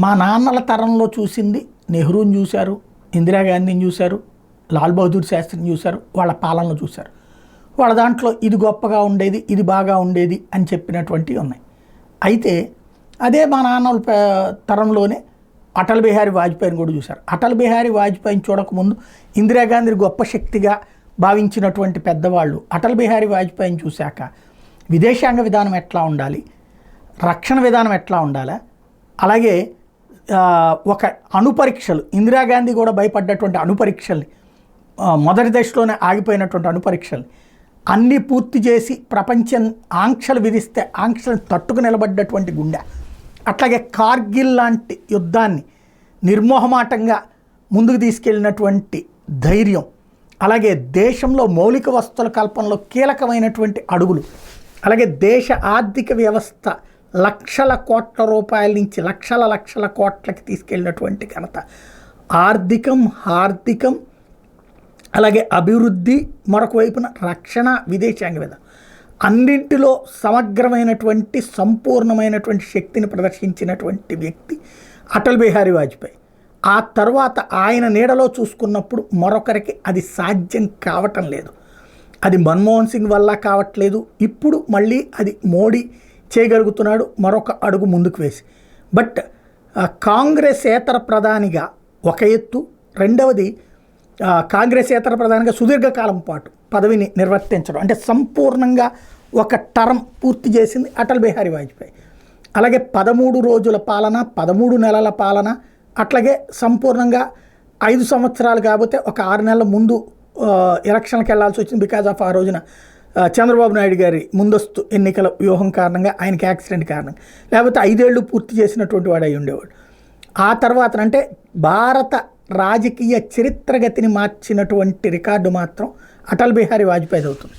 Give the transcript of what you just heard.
మా నాన్నల తరంలో చూసింది నెహ్రూని చూశారు, ఇందిరాగాంధీని చూశారు, లాల్ బహదూర్ శాస్త్రిని చూశారు, వాళ్ళ పాలనలు చూశారు. వాళ్ళ దాంట్లో ఇది గొప్పగా ఉండేది, ఇది బాగా ఉండేది అని చెప్పినటువంటివి ఉన్నాయి. అయితే అదే మా నాన్నల తరంలోనే అటల్ బిహారీ వాజ్పేయిని కూడా చూశారు. అటల్ బిహారీ వాజ్పేయిని చూడకముందు ఇందిరాగాంధీ గొప్ప శక్తిగా భావించినటువంటి పెద్దవాళ్ళు అటల్ బిహారీ వాజ్పేయిని చూశాక విదేశాంగ విధానం ఎట్లా ఉండాలి, రక్షణ విధానం ఎట్లా ఉండాలి, అలాగే ఒక అణుపరీక్షలు ఇందిరాగాంధీ కూడా భయపడ్డటువంటి అణుపరీక్షల్ని మొదటి దశలోనే ఆగిపోయినటువంటి అణుపరీక్షల్ని అన్నీ పూర్తి చేసి ప్రపంచం ఆంక్షలు విధిస్తే ఆంక్షలను తట్టుకు నిలబడ్డటువంటి గుండె, అట్లాగే కార్గిల్ లాంటి యుద్ధాన్ని నిర్మోహమాటంగా ముందుకు తీసుకెళ్ళినటువంటి ధైర్యం, అలాగే దేశంలో మౌలిక వస్తువుల కల్పనలో కీలకమైనటువంటి అడుగులు, అలాగే దేశ ఆర్థిక వ్యవస్థ లక్షల కోట్ల రూపాయల నుంచి లక్షల కోట్లకి తీసుకెళ్ళినటువంటి ఘనత, ఆర్థికం అలాగే అభివృద్ధి, మరొక వైపున రక్షణ, విదేశాంగ విధానం అన్నింటిలో సమగ్రమైనటువంటి సంపూర్ణమైనటువంటి శక్తిని ప్రదర్శించినటువంటి వ్యక్తి అటల్ బిహారీ వాజ్పేయి. ఆ తర్వాత ఆయన నీడలో చూసుకున్నప్పుడు మరొకరికి అది సాధ్యం కావటం లేదు. అది మన్మోహన్ సింగ్ వల్ల కావట్లేదు, ఇప్పుడు మళ్ళీ అది మోడీ చేయగలుగుతున్నాడు మరొక అడుగు ముందుకు వేసి. బట్ కాంగ్రెసేతర ప్రధానిగా ఒక ఎత్తు, రెండవది కాంగ్రెసేతర ప్రధానిగా సుదీర్ఘకాలం పాటు పదవిని నిర్వర్తించడం, అంటే సంపూర్ణంగా ఒక టర్మ్ పూర్తి చేసింది అటల్ బిహారీ వాజ్పేయి. అలాగే 13 రోజుల పాలన, 13 నెలల పాలన, అట్లాగే సంపూర్ణంగా 5 సంవత్సరాలు కాకపోతే ఒక 6 నెలల ముందు ఎలక్షన్కి వెళ్లాల్సి వచ్చింది. బికాజ్ ఆఫ్ ఆ రోజున చంద్రబాబు నాయుడు గారి ముందస్తు ఎన్నికల వ్యూహం కారణంగా, ఆయనకి యాక్సిడెంట్ కారణంగా, లేకపోతే 5 ఏళ్ళు పూర్తి చేసినటువంటి వాడు అయి ఉండేవాడు. ఆ తర్వాత అంటే భారత రాజకీయ చరిత్రగతిని మార్చినటువంటి రికార్డు మాత్రం అటల్ బిహారీ వాజ్పేయి అవుతుంది.